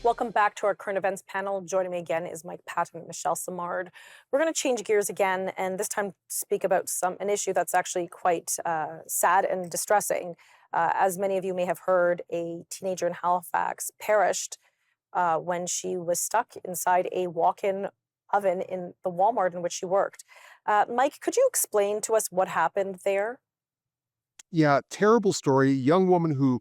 Welcome back to our current events panel. Joining me again is Mike Paton and Michelle Simard. We're going to change gears again, and this time speak about an issue that's actually quite sad and distressing. As many of you may have heard, a teenager in Halifax perished when she was stuck inside a walk-in oven in the Walmart in which she worked. Mike, could you explain to us what happened there? Yeah, terrible story. Young woman who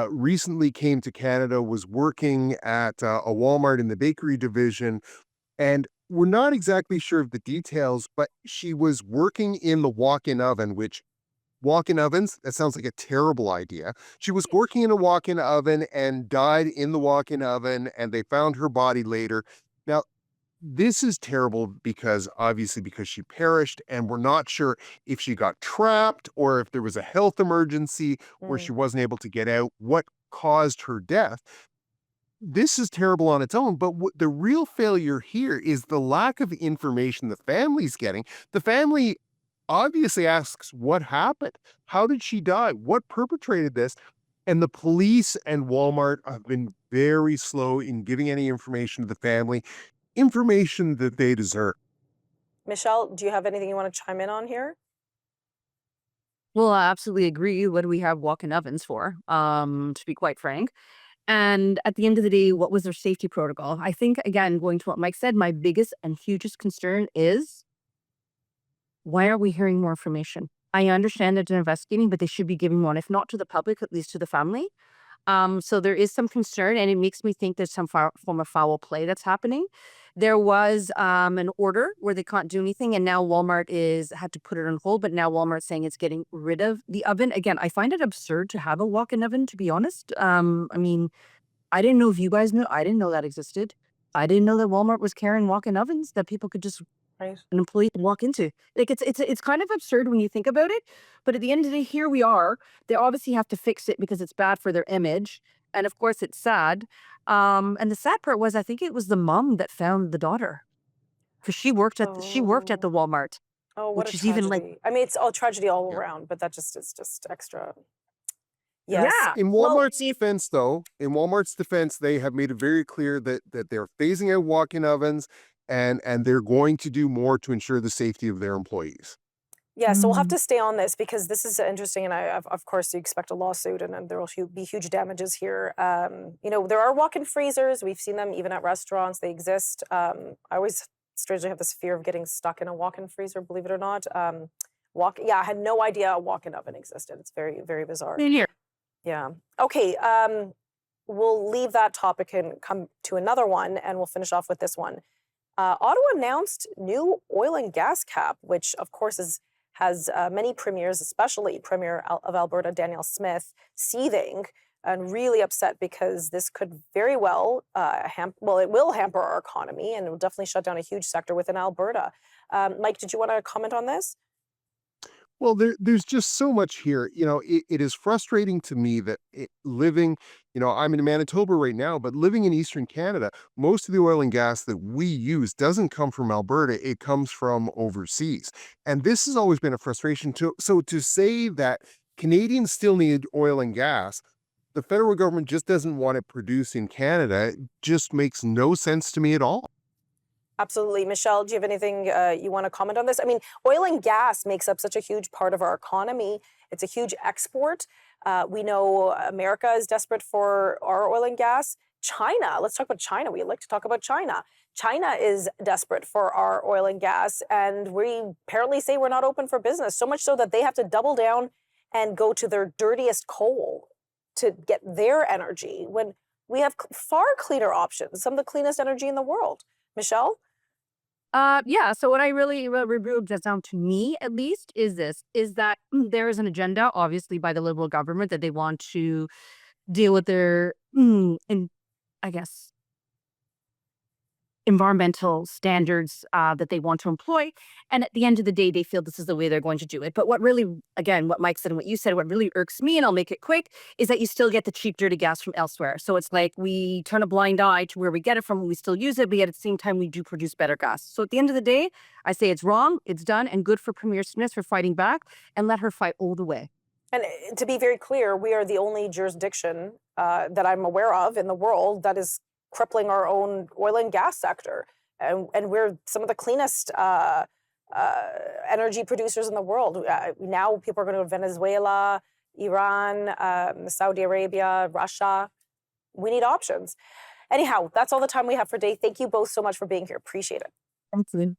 recently came to Canada was working at a Walmart in the bakery division, and we're not exactly sure of the details, but she was working in the walk-in oven, which walk-in ovens, that sounds like a terrible idea. She was working in a walk-in oven and died in the walk-in oven, and they found her body later. Now, this is terrible because obviously because she perished, and we're not sure if she got trapped or if there was a health emergency where Mm. she wasn't able to get out, what caused her death. This is terrible on its own, but what the real failure here is the lack of information the family's getting. The family obviously asks what happened? How did she die? What perpetrated this? And the police and Walmart have been very slow in giving any information to the family, information that they deserve. Michelle, do you have anything you want to chime in on here? Well, I absolutely agree. What do we have walk-in ovens for? To be quite frank. And at the end of the day, what was their safety protocol? I think, again, going to what Mike said, my biggest and hugest concern is why are we hearing more information? I understand that they're investigating, but they should be giving one, if not to the public, at least to the family. So there is some concern, and it makes me think there's some form of foul play that's happening. There was an order where they can't do anything, and now Walmart is had to put it on hold. But now Walmart's saying it's getting rid of the oven. Again, I find it absurd to have a walk-in oven, to be honest. I mean, I didn't know if you guys knew. I didn't know that existed. I didn't know that Walmart was carrying walk-in ovens that people could just Right. an employee can walk into. Like it's kind of absurd when you think about it. But at the end of the day, here we are. They obviously have to fix it because it's bad for their image, and of course, it's sad. And the sad part was, I think it was the mom that found the daughter because she worked at the Oh, Walmart, oh, what a which is even like, tragedy. I mean, it's all tragedy all Yeah. around, but that just is just extra. Yes. yeah, In Well, Walmart's defense, though, in Walmart's defense, they have made it very clear that they're phasing out walk-in ovens and they're going to do more to ensure the safety of their employees. yeah, so we'll have mm, to stay on this because this is interesting, and of course, you expect a lawsuit, and then there will be huge damages here. There are walk-in freezers. We've seen them even at restaurants. They exist. I always strangely have this fear of getting stuck in a walk-in freezer, believe it or not. Yeah, I had no idea a walk-in oven existed. It's very, very bizarre. in here. Yeah. Okay. We'll leave that topic and come to another one, and we'll finish off with this one. Ottawa announced new oil and gas cap, which of course has many premiers, especially Premier of Alberta Danielle Smith, seething and really upset because this could very well it will hamper our economy, and it will definitely shut down a huge sector within Alberta. Mike, did you want to comment on this? Well, there's just so much here. It is frustrating to me that living, I'm in Manitoba right now, but living in Eastern Canada, most of the oil and gas that we use doesn't come from Alberta. It comes from overseas. And this has always been a frustration too. So to say that Canadians still need oil and gas, the federal government just doesn't want it produced in Canada, just makes no sense to me at all. Absolutely. Michelle, do you have anything you want to comment on this? I mean, oil and gas makes up such a huge part of our economy. It's a huge export. We know America is desperate for our oil and gas. China, let's talk about China. We like to talk about China. China is desperate for our oil and gas, and we apparently say we're not open for business, so much so that they have to double down and go to their dirtiest coal to get their energy when we have far cleaner options, some of the cleanest energy in the world. Michelle? Yeah. So what I really removed that's down to me, at least, is that there is an agenda, obviously, by the Liberal government that they want to deal with their, and I guess, environmental standards that they want to employ. And at the end of the day, they feel this is the way they're going to do it. But what really, again, what Mike said and what you said, what really irks me, and I'll make it quick, is that you still get the cheap, dirty gas from elsewhere. So it's like we turn a blind eye to where we get it from and we still use it, but yet at the same time, we do produce better gas. So at the end of the day, I say it's wrong, it's done, and good for Premier Smith for fighting back, and let her fight all the way. And to be very clear, we are the only jurisdiction that I'm aware of in the world that is crippling our own oil and gas sector. And we're some of the cleanest energy producers in the world. Now people are going to Venezuela, Iran, Saudi Arabia, Russia. We need options. Anyhow, that's all the time we have for today. Thank you both so much for being here. Appreciate it. Thank you.